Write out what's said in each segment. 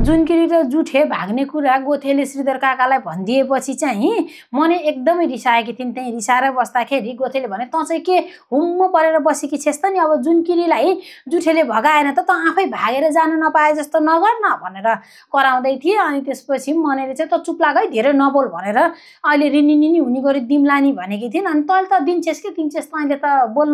जुनकिरी र जुठे भाग्ने कुरा गोथेले श्रीधर काकालाई भनिदिएपछि चाहिँ मने एकदमै रिसाएकी थिइन्। त्यही रिसाएर बस्दाखेरि गोथेले भने तँ चाहिँ के हुम्म परेर बसेकी छेस् त नि, अब जुनकिरीलाई जुठेले भगाएन त आफै भागेर जान नपाए जस्तो नगर न भनेर कराउँदै थिए। अनि त्यसपछि मनेले चाहिँ त चुप लाग है, धेरै नबोल भनेर अहिले रिनिनिनी हुने गरी दिम्लानी भनेकी थिइन्। अनि तैँले त दिन्छेस् कि दिन्छेस्, तैँले त बोल्न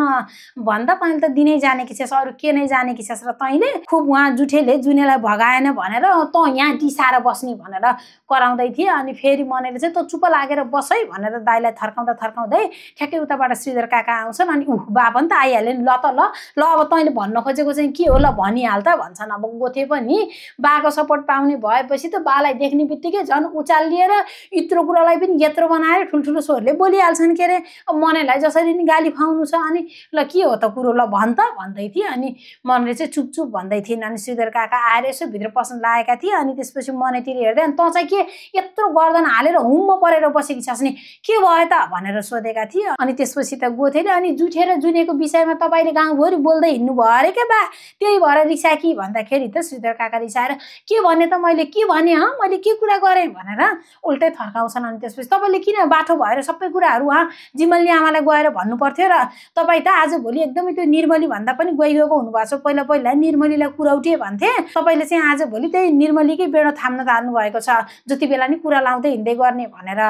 भन्दा तैँले त दिनै जानेकी छेस्, अरू के नै जानेकी छेस् र तैँले खुब उहाँ जुठेले जुनेलाई भगाएन भनेर त यहाँ डिसाएर बस्ने भनेर कराउँदै थिए। अनि फेरि मनेले चाहिँ त चुप लागेर बस है भनेर दाइलाई थर्काउँदा थर्काउँदै ठ्याक्कै उताबाट श्रीधर काका आउँछन्। अनि बा पनि त आइहाल्यो नि, ल त ल अब तैँले भन्न खोजेको चाहिँ के हो ल भनिहाल त भन्छन्। अब गोथे पनि बाको सपोर्ट पाउने भएपछि त बालाई देख्ने बित्तिकै झन् उचाल लिएर यत्रो कुरालाई पनि यत्रो बनाएर ठुल्ठुलो स्वरले बोलिहाल्छन् के अरे। अब मनेलाई जसरी नि गाली खुवाउनु छ अनि ल के हो त कुरो ल भन् त भन्दै थिए। अनि मनले चाहिँ चुपचुप भन्दै थिइन्। अनि श्रीधर काका आएर यसो भित्र पस्न लागेका थिए। अनि त्यसपछि मनेतिर हेर्दै अनि तँ चाहिँ के यत्रो गर्दन हालेर हुम्म परेर बसेकी छस् नि, के भयो त भनेर सोधेका थिए। अनि त्यसपछि त गोथेले अनि जुठे र जुनेको विषयमा तपाईँले गाउँभरि बोल्दै हिँड्नु भयो अरे क्या बा, त्यही भएर रिसाकी भन्दाखेरि त श्रीधर काका रिसाएर के भने त मैले के भने मैले के कुरा गरेँ भनेर उल्टै थर्काउँछन्। अनि त्यसपछि तपाईँले किन बाठो भएर सबै कुराहरू उहाँ जिमल्नी आमालाई गएर भन्नु पर्थ्यो र तपाईँ त आजभोलि एकदमै त्यो निर्मली भन्दा पनि गइगएको हुनुभएको छ, पहिला पहिला निर्मलीलाई कुराउटे भन्थे, तपाईँले चाहिँ आजभोलि त्यही निर्मलीकै बेडो थाम्न थाल्नु भएको छ, जति बेला नि कुरा लाउँदै हिँड्दै गर्ने भनेर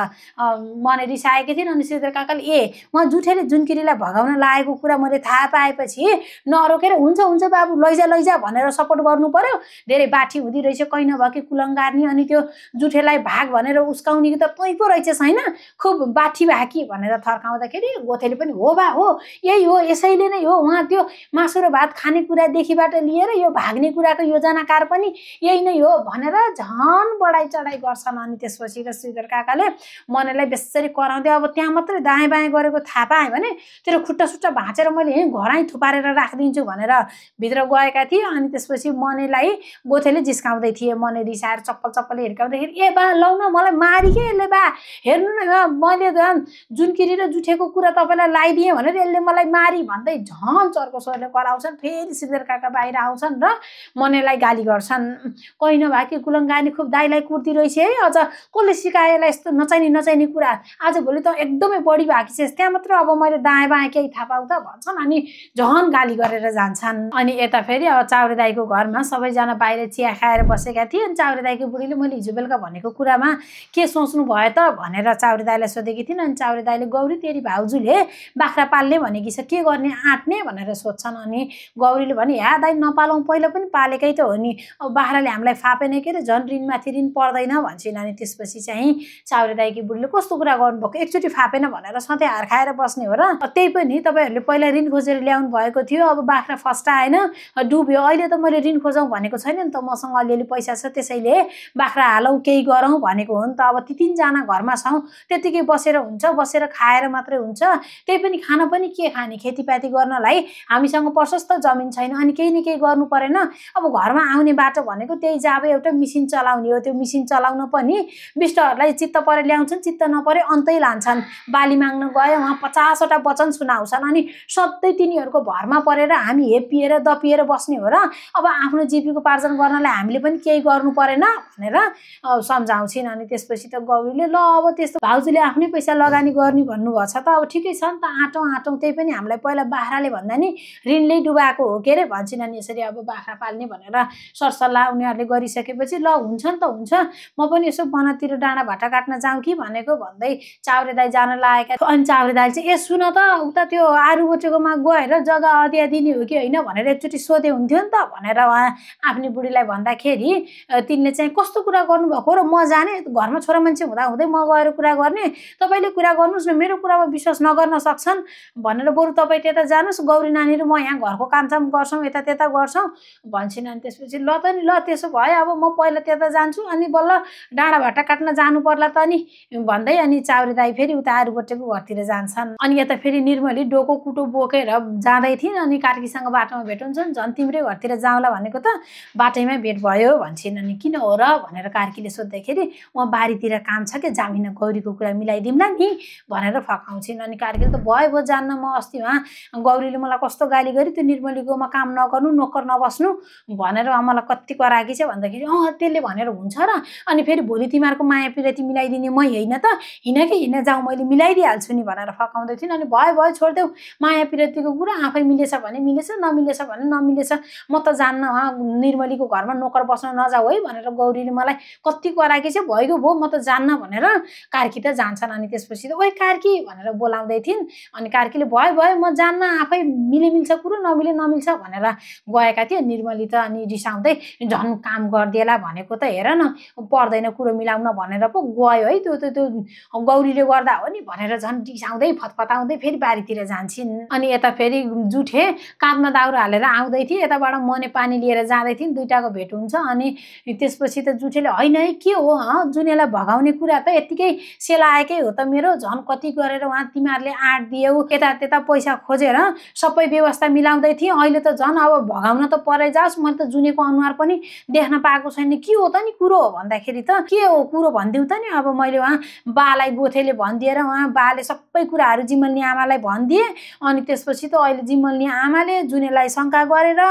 मने रिसाएकी थिइन्। अनि श्रीधर काकाले उहाँ जुठेले जुनकिरीलाई भगाउन लागेको कुरा मैले थाहा पाएपछि नरोकेर हुन्छ हुन्छ बाबु लैजा लैजा भनेर सपोर्ट गर्नु पर्यो, धेरै बाठी हुँदी रहेछ कहीँ नभएकी कुलङ्गार्नी, अनि त्यो जुठेलाई भाग भनेर उस्काउने त तै पो रहेछ छैन, खुब बाठी भाकी भनेर थर्काउँदाखेरि गोथेले पनि हो बा हो, यही हो, यसैले नै हो, उहाँ त्यो मासु र भात खाने कुरादेखिबाट लिएर यो भाग्ने कुराको योजनाकार पनि यही नै हो भनेर झन् बढाइ चढाइ गर्छन्। अनि त्यसपछि श्रीधर काकाले मनेलाई बेसरी कराउँदै अब त्यहाँ मात्रै दाएँ बाएँ गरेको थाहा पाएँ भने तेरो खुट्टा सुट्टा भाँचेर मैले यहीँ घरै थुपारेर राखिदिन्छु भनेर भित्र गएका थिए। अनि त्यसपछि मनेलाई गोथेले जिस्काउँदै थिए। मने रिसाएर चप्पल चप्पलले हिर्काउँदाखेरि बा लौ न मलाई मारि के यसले बा, हेर्नु न मैले जुनकिरी र जुठेको कुरा तपाईँलाई लगाइदिएँ भनेर यसले मलाई मारि भन्दै झन् चर्को स्वरले कराउँछन्। फेरि श्रीधर काका बाहिर आउँछन् र मनेलाई गाली गर्छन्, कहीँ नभएकी कुलङ्गानी खुब दाइलाई कुर्ती रहेछ है, अझ कसले सिकायो यसलाई यस्तो नचाहिने नचाहिने कुरा, आजभोलि त एकदमै बढी भाकी छ, त्यहाँ मात्र अब मैले दाएँ बाएँ केही थाहा पाउ त भन्छन्। अनि झन् गाली गरेर जान्छन्। अनि यता फेरि अब चाउरे दाइको घरमा सबैजना बाहिर चिया खाएर बसेका थिए। अनि चाउरे दाइको बुढीले मैले हिजो बेलुका भनेको कुरामा के सोच्नु भयो त भनेर चाउरे दाइलाई सोधेकी थिइन्। अनि चाउरे दाइले गौरी तेरी भाउजूले बाख्रा पाल्ने भनेकी छ, के गर्ने आँट्ने भनेर सोध्छन्। अनि गौरीले भने या दाइ नपालौँ, पहिला पनि पालेकै त हो नि, अब बाख्राले हामीलाई फापेन के अरे, झन् ऋणमाथि ऋण पर्दैन भन्छन्। अनि त्यसपछि चाहिँ चाउरे दाइकी बुढीले कस्तो कुरा गर्नुभएको, एकचोटि फापेन भनेर सधैँ हार खाएर बस्ने हो र, त्यही पनि तपाईँहरूले पहिला ऋण खोजेर ल्याउनु भएको थियो, अब बाख्रा फस्टाएन डुब्यो, अहिले त मैले ऋण खोजौँ भनेको छैन नि त, मसँग अलिअलि पैसा छ त्यसैले बाख्रा हालौँ केही गरौँ भनेको हो नि त, अब ती तीनजना घरमा छौँ त्यतिकै बसेर हुन्छ, बसेर खाएर मात्रै हुन्छ, त्यही पनि खान पनि के खाने, खेतीपाती गर्नलाई हामीसँग प्रशस्त जमिन छैन, अनि केही न केही गर्नु परेन। अब घरमा आउने बाटो भनेको त्यही जाबे एउटा मिसिन चलाउने हो, त्यो मिसिन चलाउन पनि बिष्टहरूलाई चित्त परे ल्याउँछन्, चित्त नपरे अन्तै लान्छन्, बाली माग्न गए उहाँ 50वटा वचन सुनाउँछन्, अनि सधैँ तिनीहरूको भरमा परेर हामी हेपिएर दपिएर बस्ने हो र, अब आफ्नो जीविकोपार्जन गर्नलाई हामीले पनि केही गर्नु परेन भनेर सम्झाउँछिन्। अनि त्यसपछि त गौरीले ल अब त्यस्तो भाउजूले आफ्नै पैसा लगानी गर्ने भन्नुभएको छ त, अब ठिकै छ नि त, आँटौँ आँटौँ, त्यही पनि हामीलाई पहिला बाख्राले भन्दा नि ऋणले डुबाएको हो के अरे भन्छन्। अनि यसरी अब बाख्रा पाल्ने भनेर सरसल्लाह उनीहरूले गरिसकेपछि ल हुन्छ नि त हुन्छ, म पनि यसो वनतिर डाँडा भाटा काट्न जाउँ कि भनेको भन्दै चाउरे दाइ जान लागेका। अनि चाउरे दाइ चाहिँ सुन त उता त्यो आरू बोटेकोमा गएर जग्गा अदिया दिने हो कि होइन भनेर एकचोटि सोधे हुन्थ्यो नि त भनेर उहाँ आफ्नी बुढीलाई भन्दाखेरि तिनले चाहिँ कस्तो कुरा गर्नुभएको र म जाने, घरमा छोरा मान्छे हुँदा हुँदै म गएर कुरा गर्ने, तपाईँले कुरा गर्नुहोस् न, मेरो कुरामा विश्वास नगर्न सक्छन् भनेर बरु तपाईँ त्यता जानुहोस्, गौरी नानी र म यहाँ घरको कामसाम गर्छौँ, यता त्यता गर्छौँ भन्छन्। अनि त्यसपछि ल त नि ल त्यसो भयो, अब म पहिला त्यता जान्छु अनि बल्ल डाँडा भाटा काट्न जानु पर्ला त नि भन्दै अनि चाउरे दाइ फेरि उता आरूबोटेको घरतिर जान्छन्। अनि यता फेरि निर्मली डोको कुटो बोकेर जाँदै थिइन्। अनि कार्कीसँग बाटोमा भेट हुन्छन्, झन् तिम्रै घरतिर जाउँला भनेको त बाटैमा भेट भयो भन्छन्। अनि किन हो र भनेर कार्कीले सोद्धाखेरि उहाँ बारीतिर काम छ क्या, जामिन गौरीको कुरा मिलाइदिउँला नि भनेर फकाउँछिन्। अनि कार्कीले त भयो जान्न, म अस्ति उहाँ गौरीले मलाई कस्तो गाली गरी त्यो निर्मलीकोमा काम नगर्नु, नोकर नबस्नु भनेर मलाई कति कराएकी छ भन्दाखेरि त्यसले भनेर हुन्छ र अनि फेरि भोलि तिमीहरूको माया पिरती मिलाइदिने म होइन त हिँड कि हिँड जाउँ मैले मिलाइदिइहाल्छु नि भनेर फकाउँदै थिइन् अनि भयो भयो छोडिदेऊ माया पिरतीको कुरा आफै मिलेछ भने मिलेछ नमिलेछ भने नमिलेछ म त जान्न निर्मलीको घरमा नोकर बस्न नजाऊ है भनेर गौरीले मलाई कति कराएकी छ भइगयो भो म त जान्न भनेर कार्की त जान्छन् अनि त्यसपछि त ओइ कार्की भनेर बोलाउँदै थिइन् अनि कार्कीले भयो भयो म जान्न आफै मिल्छ कुरो नमिले नमिल्छ भनेर गएका थिए निर्मली त अनि रिसाउँदै झन् काम गरिदिएला भनेको त हेर न पर्दैन कुरो मिलाउन भनेर पो गयो है त्यो गौरीले गर्दा हो नि भनेर झन् रिसाउँदै फतफताउँदै फेरि बारीतिर जान्छन् अनि यता फेरि जुठे काँधमा दाउरा हालेर आउँदै थिए यताबाट मने पानी लिएर जाँदै थिइन् दुईटाको भेट हुन्छ अनि त्यसपछि त जुठेले होइन है के हो जुनेलाई भगाउने कुरा त यतिकै सेलाएकै हो त मेरो झन् कति गरेर उहाँ तिमीहरूले आँट दियौ यता त्यता पैसा खोजेर सबै व्यवस्था मिलाउँदै थिएँ अहिले त झन् अब भगाउन त परै जाओस् मैले त जुनेको अनुहार पनि देख्न पाएको छैन के हो त नि कुरो भन्दाखेरि त के हो कुरो भनिदिउँ त नि अब मैले उहाँ बालाई गोथेले भनिदिएर उहाँ बाले सबै कुराहरू जिमल्नी आमालाई भनिदिए अनि त्यसपछि त अहिले जिमल्नी आमाले जुनेलाई शङ्का गरेर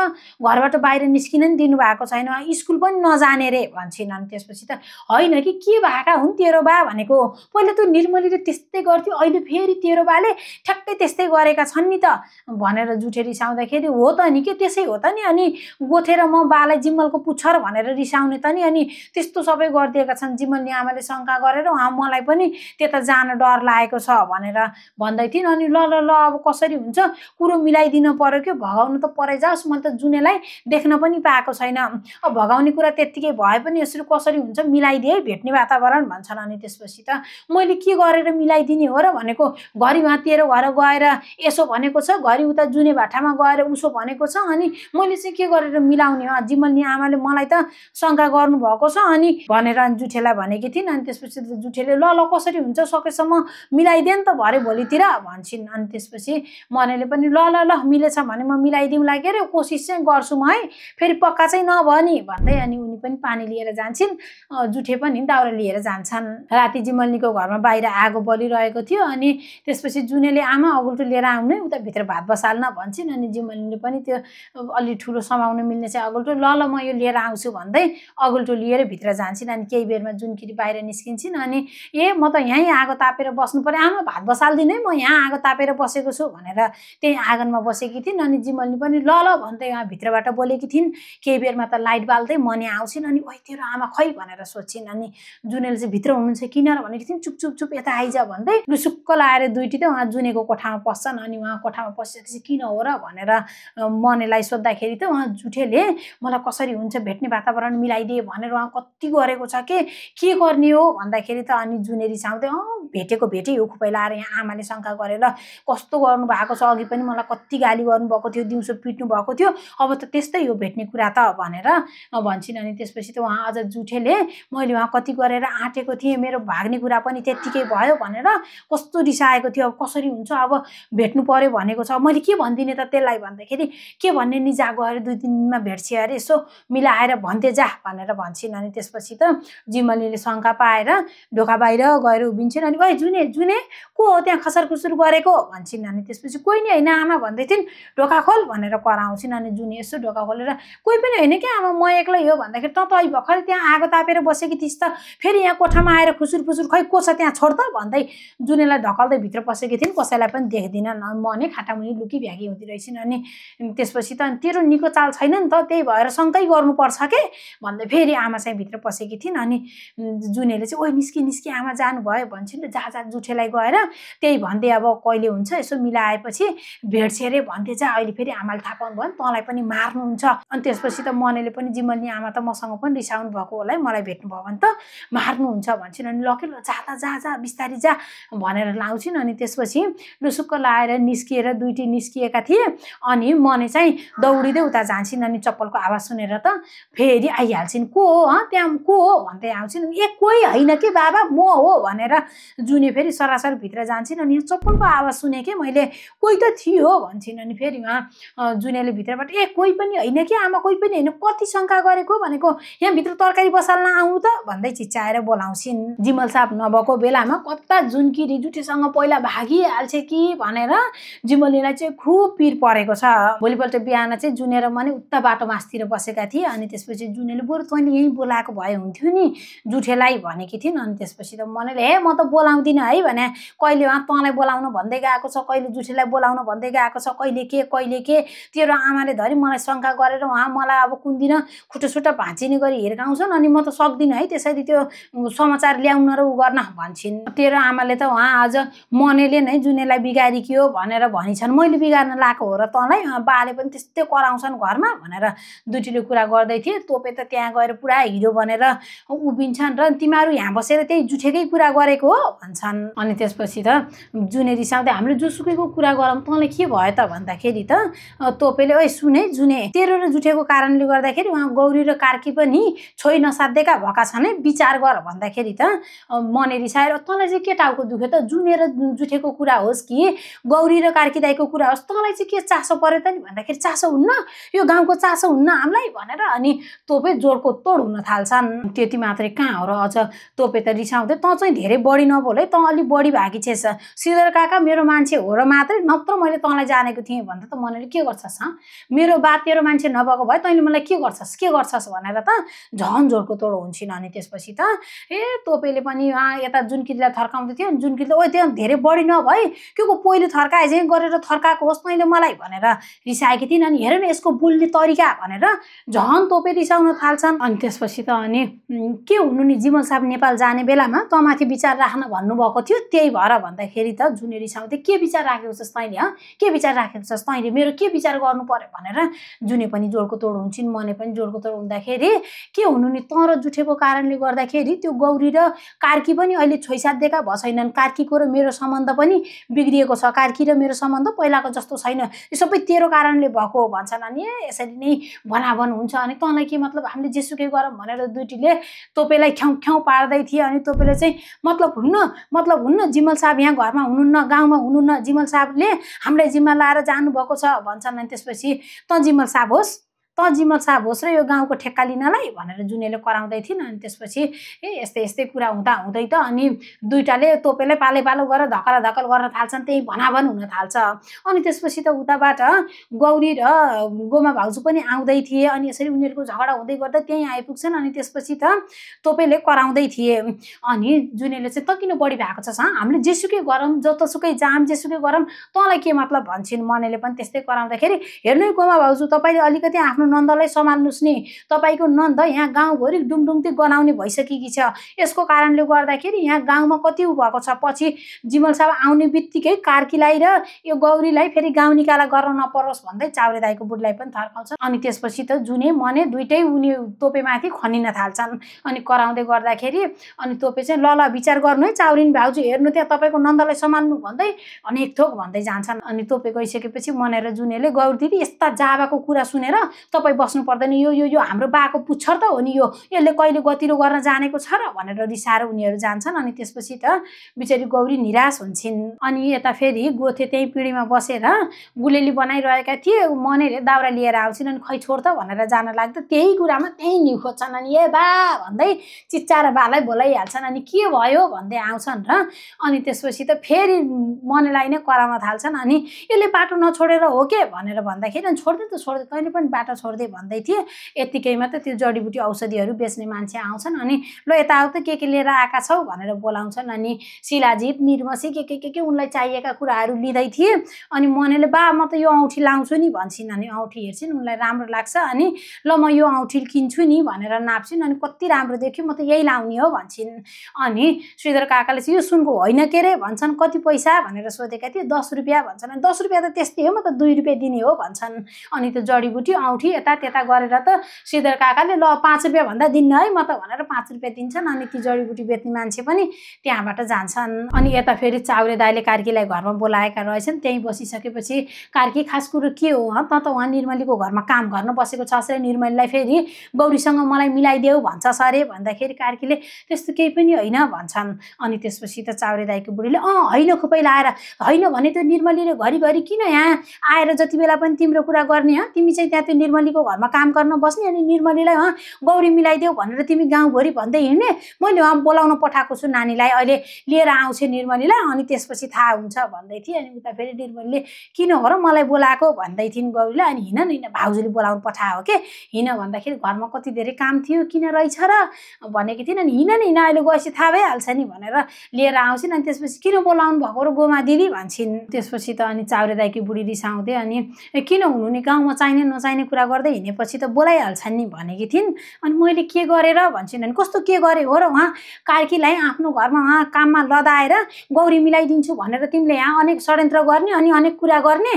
घरबाट बाहिर निस्किन नि दिनुभएको छैन स्कुल पनि नजाने रे भन्छन् अनि त्यसपछि त होइन कि के भएका हुन् तेरो बा भनेको पहिला त निर्मलीले त्यस्तै गर्थ्यो अहिले फेरि तेरो बाले ठ्याक्कै त्यस्तै गरेका छन् नि त भनेर जुठे रिसाउँदाखेरि हो त नि के त्यसै हो त नि अनि गोथेर म बालाई जिम्मलको पुच्छर भनेर रिसाउने त नि अनि त्यस्तो सबै गरिदिएका छन् जिम्मलनी आमाले शङ्का गरेर उहाँ मलाई पनि त्यता जान डर लागेको छ भनेर भन्दै थिइन् अनि ल ल ल अब कसरी हुन्छ कुरो मिलाइदिन पर्यो कि भगाउनु त परै जाओस् मैले त जुनेलाई देख्न पनि पाएको छैन अब भगाउने कुरा त्यत्तिकै भए पनि यसरी कसरी हुन्छ मिलाइदिए है भेट्ने वातावरण भन्छन् अनि त्यसपछि त मैले के गरेर मिलाइदिने हो र भनेको घरि उहाँ तेरो घर गएर यसो भनेको छ घरि उता जुने भाटामा गएर उसो भनेको छ अनि मैले चाहिँ के गरेर मिलाउने हो जिमल्नी आमाले मलाई त शङ्का गर्नुभएको छ अनि भनेर जुठेलाई भनेकी थिइन् अनि त्यसपछि त जुठेले ल ल कसरी हुन्छ सकेसम्म मिलाइदिए नि त भरे भोलितिर भन्छन् अनि त्यसपछि मनेले पनि ल ल ल मिलेछ भने म मिलाइदिउँला के अरे कोसिस चाहिँ गर्छु म है फेरि पक्का चाहिँ नभनी भन्दै अनि उनी पनि पानी लिएर जान्छन् जुठे पनि दाउरा लिएर जान्छन् राति जिमल्नीको घरमा बाहिर आगो बलिरहेको थियो अनि त्यसपछि जुनेले आमा अगुल्टो लिएर आउने उता भित्र भात बसाल्न भन्छन् अनि जिमल्नीले पनि त्यो अलि ठुलो समाउन मिल्ने चाहिँ अगुल्टो ल ल म यो लिएर आउँछु भन्दै अगुल्टो लिएर भित्र जान्छन् अनि केही बेरमा जुनकिरी बाहिर निस्किन्छन् अनि म त यहीँ आगो तापेर बस्नु पर्यो आमा भात बसाल्दिनँ है म यहाँ आगो तापेर बसेको छु भनेर त्यही आँगनमा बसेकी थिइन् अनि जिमल्नी पनि ल ल भन्दै उहाँ भित्रबाट बोलेकी थिइन् केही बेरमा त लाइट बाल्दै मने आउँछिन् अनि ओइ तेरो आमा खै भनेर सोध्छिन् अनि जुनेले चाहिँ भित्र हुनुहुन्छ किन र भनेकी थिइन् चुप चुप चुप यता आइज भन्दै लुसुक्क लाएर दुईटी त उहाँ जुनेको कोठामा पस्छन् अनि उहाँ कोठामा पसेपछि किन हो र भनेर मनेलाई सोद्धाखेरि त उहाँ जुठेले मलाई कसरी हुन्छ भेट्ने वातावरण मिलाइदिए भनेर उहाँ कति गरेको छ के गर्ने हो भन्दाखेरि त अनि जुने रिसाउँदै भेटेको भेटै हो खुपै लाएर यहाँ आमाले शङ्का गरेर कस्तो गर्नु भएको छ अघि पनि मलाई कति गाली गर्नुभएको थियो दिउँसो पिट्नु भएको थियो अब त त्यस्तै हो भेट्ने कुरा त भनेर भन्छन् अनि त्यसपछि त उहाँ अझ जुठेले मैले उहाँ कति गरेर आँटेको थिएँ मेरो भाग्ने कुरा पनि त्यत्तिकै भयो भनेर कस्तो रिसाएको थियो अब कसरी हुन्छ अब भेट्नु पर्यो भनेको छ मैले के भनिदिने त त्यसलाई भन्दाखेरि के भन्ने नि जा गएर 2-3 दिनमा भेट्छ अरे यसो मिलाएर भन्थे जा भनेर भन्छन् अनि त्यसपछि त जिमल्नीले शङ्का पाएर ढोका बाहिर गएर उभिन्छन् अनि ओइ जुने जुने को हो त्यहाँ खसर खुसुर गरेको भन्छन् अनि त्यसपछि कोही नि होइन आमा भन्दै थिइन् ढोका खोल भनेर कराउँछिन् अनि जुने यसो ढोका खोलेर कोही पनि होइन क्या आमा म एक्लै हो भन्दाखेरि त अहिले भर्खर त्यहाँ आगो तापेर बसेकी थिइस् त फेरि यहाँ कोठामा आएर खुसुर फुसुर खै को छ त्यहाँ छोड त भन्दै जुनेलाई ढकल्दै भित्र पसेकी थिइन् कसैलाई पनि देख्दिनन् म नै खाटामुनि लुकी भ्यागी हुँदै रहेछन् अनि त्यसपछि त तेरो निको चाल छैन नि त त्यही भएर शङ्कै गर्नुपर्छ के भन्दै फेरि आमा चाहिँ भित्र पसेकी थिइन् अनि जुनेले चाहिँ ओइ निस्की निस्की आमा जानुभयो भन्छन् जा जा जुठेलाई गएर त्यही भन्दै अब कहिले हुन्छ यसो मिलाएपछि भेट्छ अरे भन्दै जा अहिले फेरि आमाले थाहा पाउनु भयो नि तँलाई पनि मार्नुहुन्छ अनि त्यसपछि त मनेले पनि जिमल्नी आमा त मसँग पनि रिसाउनु भएको होला है मलाई भेट्नुभयो भने त मार्नुहुन्छ भन्छन् अनि ल के ल जा त जा जा बिस्तारी जा भनेर लाउँछिन् अनि त्यसपछि लुसुक्क लाएर निस्किएर दुईटी निस्किएका थिए अनि मने चाहिँ दौडिँदै उता जान्छन् अनि चप्पलको आवाज सुनेर त फेरि आइहाल्छिन् को हो त्यहाँ को हो भन्दै आउँछिन् ए कोही होइन कि बाबा म हो भनेर जुने फेरि सरासर भित्र जान्छन् अनि चप्पलको आवाज सुने कि मैले कोही त थियो भन्छन् अनि फेरि उहाँ जुनेले भित्रबाट ए कोही पनि होइन कि आमा कोही पनि होइन कति शङ्का गरेको भनेको यहाँ भित्र तरकारी बसाल्न आउनु त भन्दै चिच्चाएर बोलाउँछिन् जिमल साहब नभएको बेलामा कता जुनकी रिजुठेसँग पहिला भागिहाल्छ कि भनेर जिमलीलाई चाहिँ खुब पिर परेको छ भोलिपल्ट बिहान चाहिँ जुनेर मने उता बाटो मासतिर बसेका थिए अनि त्यसपछि त्यसपछि जुनेले बरु तैँले यहीँ बोलाएको भए हुन्थ्यो नि जुठेलाई भनेकी थिइन्। अनि त्यसपछि त मनैले हे म त बोलाउँदिनँ है भने, कहिले तँलाई बोलाउन भन्दै गएको छ, कहिले जुठेलाई बोलाउन भन्दै गएको छ, कहिले के तेरो आमाले धरि मलाई शङ्का गरेर मलाई अब कुन दिन खुट्टा भाँचिने गरी हिर्काउँछन्, अनि म त सक्दिनँ है त्यसरी त्यो समाचार ल्याउन र उ गर्न भन्छन्। तेरो आमाले त अझ मनेले नै जुनेलाई बिगारिक्यो भनेर भनिन्छन्, मैले बिगार्न लाएको हो र तँलाई, बाले पनि त्यस्तै कराउँछन् घरमा भनेर दुटीले कुरा गर्दै थिए। तोपे त त्यहाँ गएर पुरा हिरो भनेर उभिन्छन् र तिमीहरू यहाँ बसेर त्यही जुठेकै कुरा गरेको हो भन्छन्। अनि त्यसपछि त जुने रिसाउँदै हामीले जोसुकैको कुरा गरौँ, तँलाई के भयो त भन्दाखेरि त तोपेले ओइ सुने जुने, तेरो र जुठेको कारणले गर्दाखेरि गौरी र कार्की पनि छोइ नसाध्दैका भएका छन् है, विचार गर भन्दाखेरि त मने रिसाएर तँलाई चाहिँ के टाउको दुख्यो त, जुने र जुठेको कुरा होस् कि गौरी र कार्की दाइको कुरा होस्, तँलाई चाहिँ के चासो पर्यो त नि भन्दाखेरि चासो हुन्न, यो गाउँको चासो हुन्न हामीलाई भनेर अनि तोपे जोडको तोड हुन थाल्छन्। त्यति मात्रै कहाँ हो र, अझ तोपे त रिसाउँदै तँ चाहिँ धेरै बढी नबोल है, तँ अलिक बढी भागी छेस, श्रीधर काका मेरो मान्छे हो र मात्रै, नत्र मैले तँलाई जानेको थिएँ भन्दा त मनले के गर्छस् मेरो बात तेरो मान्छे नभएको भए तैँले मलाई के गर्छस् भनेर त झन् जोडको तोड हुन्छन्। अनि त्यसपछि त तोपेले पनि यता जुनकिरीलाई थर्काउँदै थियो, जुनकिरीले ओ त्यो धेरै बढी नभए के को पहिले थर्काए चाहिँ गरेर थर्काएको होस् तैँले मलाई भनेर रिसाएकी थिइन्। अनि हेर न यसको बोल्ने तरिका भनेर झन् तोपे रिसाउन थाल्छन्। अनि त्यसपछि त अनि के हुनु नि जिमल साहब नेपाल जाने बेलामा तँमाथि विचार राख्न भन्नुभएको थियो, त्यही भएर भन्दाखेरि त जुने रिसाउँदै के विचार राखेको छस् तैँले, के विचार राखेको छस् तैँले, मेरो के विचार गर्नु पर्यो भनेर जुने पनि जोडको तोड हुन्छन्, मने पनि जोडको तोड हुँदाखेरि के हुनु नि तँ र जुठेको कारणले गर्दाखेरि त्यो गौरी र कार्की पनि अहिले छोइसाध्येका भएछैनन्, कार्कीको र मेरो सम्बन्ध पनि बिग्रिएको छ, कार्की र मेरो सम्बन्ध पहिलाको जस्तो छैन, यो सबै तेरो कारणले भएको हो भन्छन्। अनि यसरी नै भनाभन हुन्छ। अनि तँलाई के मतलब हामीले जेसुकै गरौँ भनेर दुईटीले तोपेलाई ख्याउ पार्दै थिए। अनि तोपेले चाहिँ मतलब हुन्न जिमल साहब यहाँ घरमा हुनुहुन्न, गाउँमा हुनुहुन्न, जिमल साहबले हामीलाई जिम्मा लाएर जानुभएको छ भन्छन्। अनि त्यसपछि तँ जिमल साहब होस् र यो गाउँको ठेक्का लिनलाई भनेर जुनेले कराउँदै थिइन्। अनि त्यसपछि यस्तै कुरा हुँदै त अनि दुईटाले तोपेलाई पालो गरेर धकल गर्न थाल्छन्, त्यही भनाभन हुन थाल्छ। अनि त्यसपछि त उताबाट गौरी र गोमा भाउजू पनि आउँदै थिए। अनि यसरी उनीहरूको झगडा हुँदै गर्दा त्यहीँ आइपुग्छन्। अनि त्यसपछि त तोपेले कराउँदै थिए। अनि जुनेले चाहिँ त किन बढी भएको छस्, हामीले जेसुकै गरौँ, जतासुकै जाम, जेसुकै गरौँ, तँलाई के मतलब भन्छन्। मनेले पनि त्यस्तै कराउँदाखेरि हेर्नु गोमा भाउजू तपाईँले अलिकति आफ्नो नन्दलाई सम्हाल्नुहोस् नि, तपाईँको नन्द यहाँ गाउँभरि डुङडुङती गनाउने भइसकेकी छ, यसको कारणले गर्दाखेरि यहाँ गाउँमा कति भएको छ, पछि जिमल साहब आउने बित्तिकै कार्कीलाई र यो गौरीलाई फेरि गाउँ निकाला गर्न नपरोस् भन्दै चाउरे दाइको बुढीलाई पनि थर्काउँछन्। अनि त्यसपछि त जुने मने दुइटै उनी तोपेमाथि खनिन थाल्छन्। अनि कराउँदै गर्दाखेरि अनि तोपे चाहिँ ल विचार गर्नु है चाउरिन भाउजू, हेर्नु त्यहाँ तपाईँको नन्दलाई सम्हाल्नु भन्दै अनेक थोक भन्दै जान्छन्। अनि तोपे गइसकेपछि मने र जुनेले गौरी दिदी यस्ता जाबाको कुरा सुनेर तपाईँ बस्नु पर्दैन, यो हाम्रो बाको पुच्छर त हो नि, यसले कहिले गतिरो गर्न जानेको छ र भनेर रिसाएर उनीहरू जान्छन्। अनि त्यसपछि त बिचरी गौरी निराश हुन्छन्। अनि यता फेरि गोथे त्यही पिँढीमा बसेर गुलेली बनाइरहेका थिए, मनेले दाउरा लिएर आउँछन्। अनि खै छोड त भनेर जान लाग्दा त्यही कुरामा त्यही निउ खोज्छन्। अनि ए बा भन्दै चिच्चाएर बालाई बोलाइहाल्छन्। अनि के भयो भन्दै आउँछन् र अनि त्यसपछि त फेरि मनेलाई नै कराउन थाल्छन्। अनि यसले बाटो नछोडेर हो के भनेर भन्दाखेरि अनि छोड्दै तैँले पनि बाटो छोड्दै भन्दै थिए। यतिकैमा त त्यो जडीबुटी औषधिहरू बेच्ने मान्छे आउँछन्। अनि ल यताउता के लिएर आएका छौ भनेर बोलाउँछन्। अनि शिलाजीत निर्मसी के उनलाई चाहिएका कुराहरू लिँदै थिए। अनि मनेले बा म त यो औँठी लाउँछु नि भन्छन्। अनि औँठी हेर्छिन्, उनलाई राम्रो लाग्छ। अनि ल म यो औँठी किन्छु नि भनेर नाप्छिन्। अनि कति राम्रो देख्यो, म त यही लाउने हो भन्छन्। अनि श्रीधर काकाले चाहिँ यो सुनको होइन के रे भन्छन्। कति पैसा भनेर सोधेका थिए, 10 रुपियाँ भन्छन्। अनि 10 रुपियाँ त त्यस्तै हो, म त 2 रुपियाँ दिने हो भन्छन्। अनि त्यो जडीबुटी औँठी यता त्यता गरेर त श्रीधर काकाले ल 5 रुपियाँ भन्दा दिन्न है म त भनेर 5 रुपियाँ दिन्छन्। अनि ती जडीबुटी बेच्ने मान्छे पनि त्यहाँबाट जान्छन्। अनि यता फेरि चाउरे दाइले कार्कीलाई घरमा बोलाएका रहेछन्। त्यहीँ बसिसकेपछि कार्की खास कुरो के हो, त त उहाँ निर्मलीको घरमा काम गर्न बसेको छ अरे, निर्मलीलाई फेरि गौरीसँग मलाई मिलाइदेऊ भन्छस् अरे भन्दाखेरि कार्कीले त्यस्तो केही पनि होइन भन्छन्। अनि त्यसपछि त चाउरे दाइको बुढीले होइन खुपै लाएर, होइन भने त्यो निर्मलीले घरिघरि किन यहाँ आएर जति बेला पनि तिम्रो कुरा गर्ने, तिमी चाहिँ त्यहाँ त्यो निर्मली निर्मलीको घरमा काम गर्न बस्ने अनि निर्मलीलाई उहाँ गौरी मिलाइदेऊ भनेर तिमी गाउँभरि भन्दै हिँड्ने। मैले उहाँ बोलाउन पठाएको छु नानीलाई, अहिले लिएर आउँछ निर्मलीलाई, अनि त्यसपछि थाहा हुन्छ भन्दै थिएँ। अनि उता फेरि निर्मलीले किन हो र मलाई बोलाएको भन्दै थिइन् गौरीलाई। अनि हिँड भाउजूले बोलाउनु पठायो के, हिँड भन्दाखेरि घरमा कति धेरै काम थियो किन रहेछ र भनेकी थिइन्। अनि हिँड अहिले गएपछि थाहा भइहाल्छ नि भनेर लिएर आउँछिन्। अनि त्यसपछि किन बोलाउनु भएको र गोमा दिदी भन्छन्। त्यसपछि त अनि चाउरे दाइकी बुढी रिसाउँथे अनि किन हुनु नि, गाउँमा चाहिने नचाहिने कुरा गर्दै हिँडेपछि त बोलाइहाल्छन् नि भनेकी थिइन्। अनि मैले के गरेर भन्छन्। अनि कस्तो के गरे हो र, उहाँ कार्कीलाई आफ्नो घरमा उहाँ काममा लदाएर गौरी मिलाइदिन्छु भनेर तिमीले यहाँ अनेक षड्यन्त्र गर्ने अनि अनेक कुरा गर्ने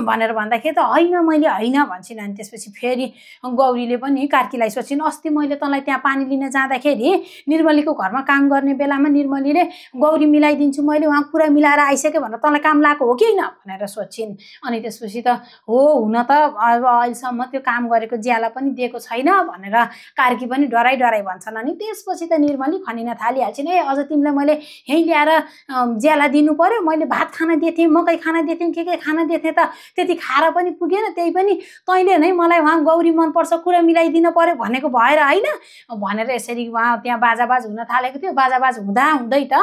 भनेर भन्दाखेरि त होइन मैले होइन भन्छन्। अनि त्यसपछि फेरि गौरीले पनि कार्कीलाई सोचिन्, अस्ति मैले तँलाई त्यहाँ पानी लिन जाँदाखेरि निर्मलीको घरमा काम गर्ने बेलामा निर्मलीले गौरी मिलाइदिन्छु मैले उहाँ कुरा मिलाएर आइसक्यो भनेर तँलाई काम लगाएको हो कि होइन भनेर सोचिन्। अनि त्यसपछि त हो हुन त अब अहिलेसम्म त्यो काम गरेको ज्याला पनि दिएको छैन भनेर कार्की पनि डराइ भन्छन्। अनि त्यसपछि त निर्मली खनिन थालिहाल्छिन्, ए अझ तिमीलाई मैले यहीँ ल्याएर ज्याला दिनु पर्यो, मैले भात खान दिएँ, मकै खान दिएँ, के खान दिएँ त त्यति खाएर पनि पुगेन, त्यही पनि तैँले नै मलाई उहाँ गौरी मनपर्छ कुरा मिलाइदिन पर्यो भनेको भएर होइन भनेर यसरी उहाँ त्यहाँ बाजाबाज हुन थालेको थियो। बाजाबाज हुँदा हुँदै त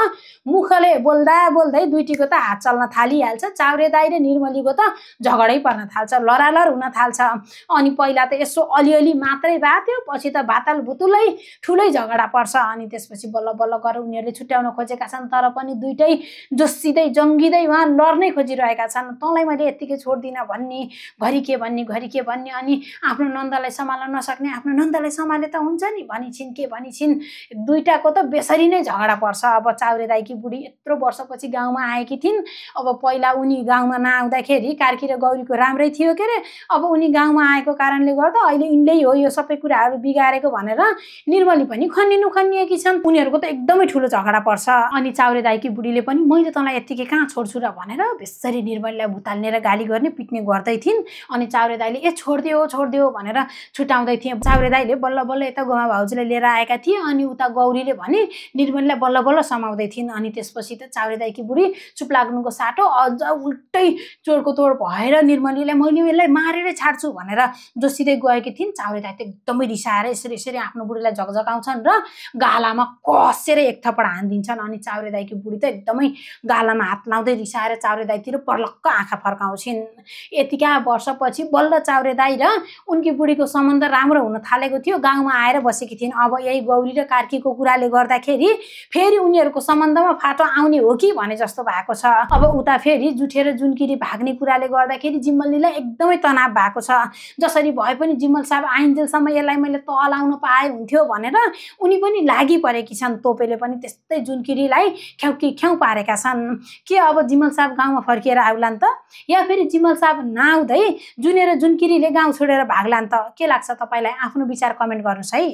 मुखले बोल्दा बोल्दै दुईटीको त हात चल्न थालिहाल्छ। चाउरे दाइ र निर्मलीको त झगडै पर्न थाल्छ, लरालर हुन थाल्छ। अनि पहिला त यसो अलिअलि मात्रै भएको थियो, पछि त भातल भुतुलै ठुलै झगडा पर्छ। अनि त्यसपछि बल्ल बल्ल गरेर उनीहरूले छुट्याउन खोजेका छन्, तर पनि दुइटै जोसिँदै जङ्गिँदै उहाँ लड्नै खोजिरहेका छन्। तँलाई मैले यत्तिकै छोड्दिनँ भन्ने, घरि के भन्ने, अनि आफ्नो नन्दलाई सम्हाल्न नसक्ने आफ्नो नन्दलाई सम्हाले त हुन्छ नि भनिछिन् के भनिछिन्। दुइटाको त बेसरी नै झगडा पर्छ। अब चाउरे दाइकी बुढी यत्रो वर्षपछि गाउँमा आएकी थिइन्। अब पहिला उनी गाउँमा नआउँदाखेरि कार्की र गौरीको राम्रै थियो के अरे, अब उनी गाउँमा आएको कारणले गर्दा अहिले यिनले हो यो सबै कुराहरू बिगारेको भनेर निर्मली पनि खनिएकी छन्। उनीहरूको त एकदमै ठुलो झगडा पर्छ। अनि चाउरे दाइकी बुढीले पनि मैले तँलाई यत्तिकै कहाँ छोड्छु र भनेर बेसरी निर्मलीलाई भुताल्ने र गाली गर्ने पिट्ने गर्दै थिइन्। अनि चाउरे दाइले ए छोडिदेऊ भनेर छुटाउँदै थिए। चाउरे दाइले बल्ल बल्ल यता गोमा भाउजूलाई लिएर आएका थिए। अनि उता गौरीले भने निर्मलीलाई बल्ल बल्ल समाउँदै थिइन्। अनि त्यसपछि त चाउरे दाइकी बुढी चुप लाग्नुको साटो अझ उल्टै चोरको तोड भएर निर्मलीलाई मैले यसलाई मारेरै छाड्छु भनेर जोसिँदै गएकी थिइन्। चाउरे दाइ त एकदमै रिसाएर यसरी आफ्नो बुढीलाई झकझकाउँछन् र गालामा कसेर एक थप्पड हानिदिन्छन्। अनि चाउरे दाइकी बुढी त एकदमै गालामा हात लाउँदै रिसाएर चाउरे दाइतिर पर्लक्क आँखा फर्काउँछिन्। यतिका वर्षपछि बल्ल चाउरे दाइ र उनकी बुढीको सम्बन्ध राम्रो हुन थालेको थियो। गाउँमा आएर बसेकी थिइन्। अब यही गौरी र कार्कीको कुराले गर्दाखेरि फेरि उनीहरूको सम्बन्धमा फाटो आउने हो कि भने जस्तो भएको छ। अब उता फेरि जुठेर जुनकिरी भाग्ने कुराले गर्दाखेरि जिम्मलीलाई एकदमै तनाव भएको छ। जसरी भए पनि जिम्मल साहब आइन्जेलसम्म यसलाई मैले तल आउन पाए हुन्थ्यो भनेर उनी पनि लागि परेकी छन्। तोपेले पनि त्यस्तै जुनकिरीलाई ख्याउ पारेका छन् के अब जिम्मल साहब गाउँमा फर्किएर आउलान् त, या फेरि जिम्मल साहब नआउँदै जुने र जुनकिरीले गाउँ छोडेर भाग्लान् त? के लाग्छ तपाईँलाई? आफ्नो विचार कमेन्ट गर्नुहोस् है।